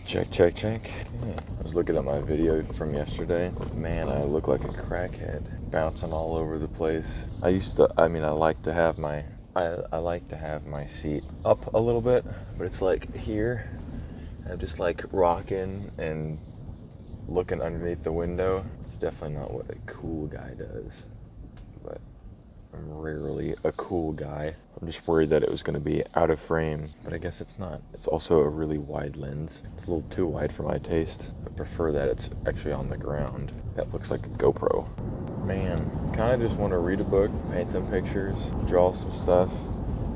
Check, check, check. Yeah. I was looking at my video from yesterday. Man, I look like a crackhead, bouncing all over the place. I like to have I like to have my seat up a little bit, but it's like here. I'm just like rocking and looking underneath the window. It's definitely not what a cool guy does, but I'm rarely a cool guy. I'm just worried that it was going to be out of frame, but I guess it's not. It's also a really wide lens. It's a little too wide for my taste. I prefer that it's actually on the ground. That looks like a GoPro. Man, kind of just want to read a book, paint some pictures, draw some stuff.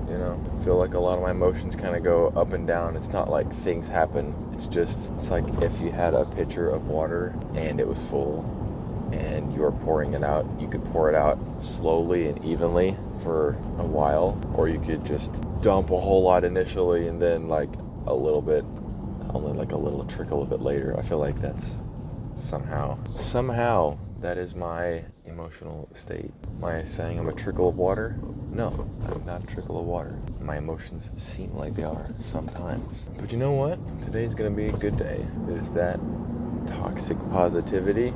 You know, I feel like a lot of my emotions kind of go up and down. It's not like things happen. It's like if you had a pitcher of water and it was full and you were pouring it out, you could pour it out slowly and evenly for a while, or you could just dump a whole lot initially and then like a little bit, only like a little trickle of it later. I feel like that's somehow that is my emotional state. Am I saying I'm a trickle of water? No, I'm not a trickle of water. My emotions seem like they are sometimes. But you know what? Today's gonna be a good day. Is that toxic positivity?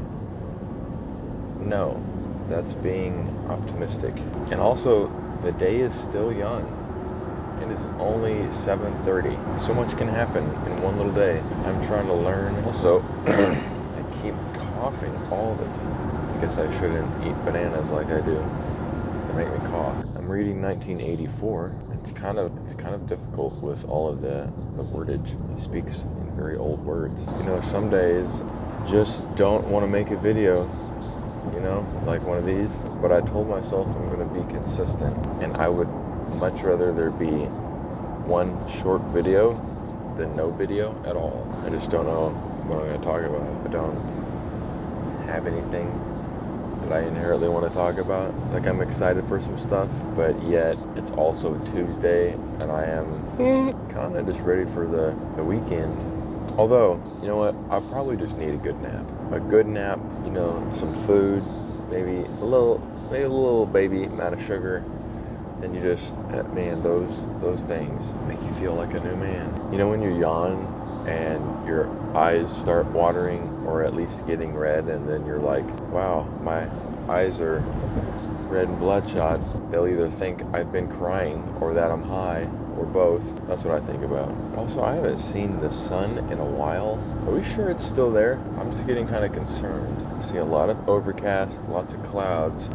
No, that's being optimistic. And also, the day is still young. It is only 7:30. So much can happen in one little day. I'm trying to learn. Also, I keep coughing all the time. I guess I shouldn't eat bananas like I do. They make me cough. I'm reading 1984. It's kind of difficult with all of the wordage. He speaks in very old words. You know, some days just don't want to make a video. You know, like one of these. But I told myself I'm going to be consistent, and I would much rather there be one short video than no video at all. I just don't know what I'm going to talk about. I don't have anything that I inherently want to talk about. Like, I'm excited for some stuff, but yet it's also Tuesday, and I am kind of just ready for the weekend. Although, you know what? I probably just need a good nap. A good nap, you know, some food, maybe a little baby amount of sugar. And you just, man, those things make you feel like a new man. You know, when you yawn and your eyes start watering, or at least getting red, and then you're like, wow, my eyes are red and bloodshot. They'll either think I've been crying or that I'm high, or both. That's what I think about. Also, I haven't seen the sun in a while. Are we sure it's still there? I'm just getting kind of concerned. I see a lot of overcast, lots of clouds.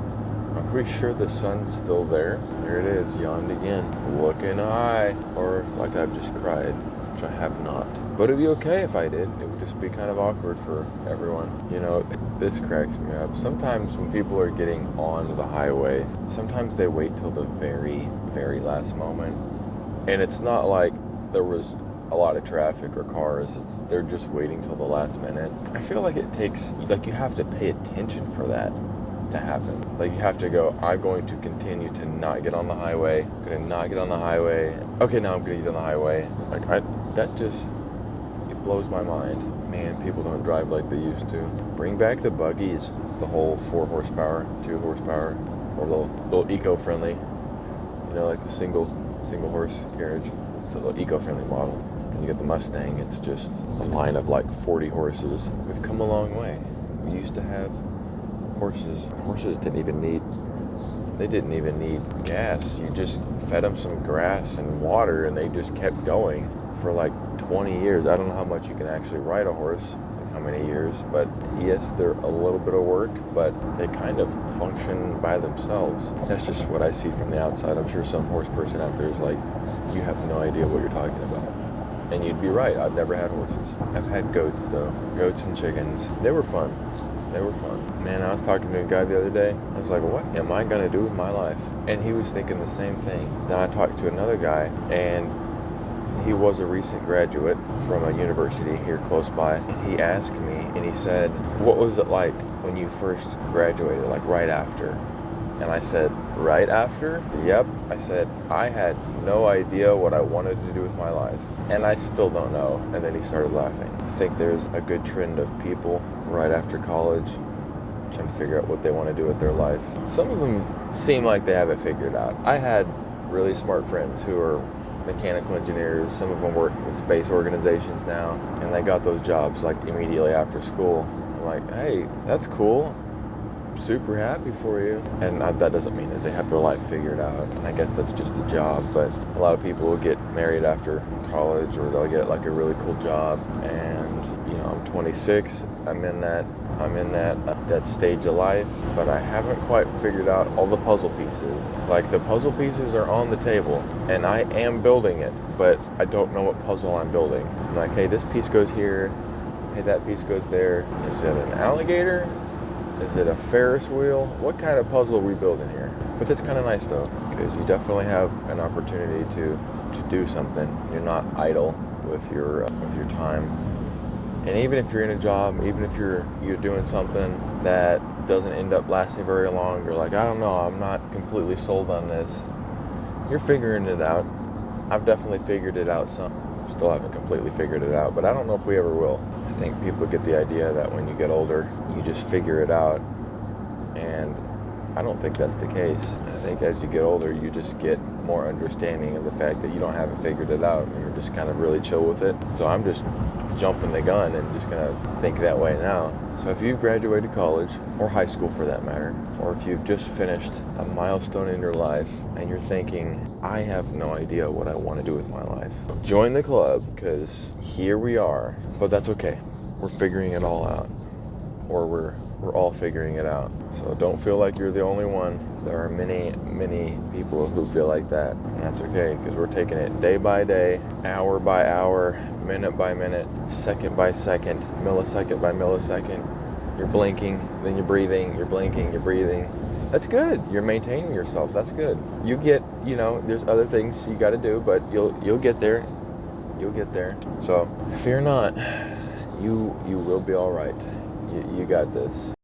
I'm pretty sure the sun's still there. There it is, yawned again. Looking high. Or like I've just cried, which I have not. But it'd be okay if I did. It would just be kind of awkward for everyone. You know, this cracks me up. Sometimes when people are getting on the highway, sometimes they wait till the very, very last moment. And it's not like there was a lot of traffic or cars. They're just waiting till the last minute. I feel like it takes, like, you have to pay attention for that to happen. Like, you have to go, I'm going to continue to not get on the highway. I'm going to not get on the highway. Okay, now I'm going to get on the highway. Like, it blows my mind. Man, people don't drive like they used to. Bring back the buggies. The whole 4 horsepower, 2 horsepower, or little eco-friendly. You know, like the single horse carriage. It's a little eco-friendly model. And you get the Mustang, it's just a line of like 40 horses. We've come a long way. We used to have horses. Horses didn't even need gas. You just fed them some grass and water, and they just kept going for like 20 years. I don't know how much you can actually ride a horse, how many years, but yes, they're a little bit of work, but they kind of function by themselves. That's just what I see from the outside. I'm sure some horse person out there is like, you have no idea what you're talking about. And you'd be right. I've never had horses. I've had goats, though. Goats and chickens. They were fun. Man, I was talking to a guy the other day. I was like, what am I going to do with my life? And he was thinking the same thing. Then I talked to another guy, and he was a recent graduate from a university here close by. And he asked me, and he said, what was it like when you first graduated, like right after? And I said, right after? Yep. I said, I had no idea what I wanted to do with my life. And I still don't know. And then he started laughing. I think there's a good trend of people right after college trying to figure out what they want to do with their life. Some of them seem like they have it figured out. I had really smart friends who are mechanical engineers. Some of them work with space organizations now, and they got those jobs like immediately after school. I'm like, hey, that's cool. Super happy for you. And that doesn't mean that they have their life figured out. And I guess that's just a job. But a lot of people will get married after college, or they'll get like a really cool job. And I'm 26. I'm in that stage of life, but I haven't quite figured out all the puzzle pieces. Like, the puzzle pieces are on the table, and I am building it, but I don't know what puzzle I'm building. I'm like, hey, this piece goes here. Hey, that piece goes there. Is it an alligator? Is it a Ferris wheel? What kind of puzzle are we building here? But it's kind of nice though, because you definitely have an opportunity to do something. You're not idle with your time. And even if you're in a job, even if you're doing something that doesn't end up lasting very long, you're like, I don't know, I'm not completely sold on this. You're figuring it out. I've definitely figured it out some. Still haven't completely figured it out, but I don't know if we ever will. I think people get the idea that when you get older, you just figure it out, and I don't think that's the case. I think as you get older, you just get more understanding of the fact that you don't have it figured it out, and you're just kind of really chill with it. So I'm just jumping the gun and just gonna think that way now. So if you've graduated college, or high school for that matter, or if you've just finished a milestone in your life and you're thinking, I have no idea what I want to do with my life, join the club, because here we are. But that's okay. We're figuring it all out, or we're all figuring it out. So don't feel like you're the only one. There are many, many people who feel like that, and that's okay, because we're taking it day by day, hour by hour, minute by minute, second by second, millisecond by millisecond. You're blinking, then you're breathing, you're blinking, you're breathing. That's good. You're maintaining yourself. That's good. You get, there's other things you got to do, but you'll get there. You'll get there. So fear not. You will be all right. You got this.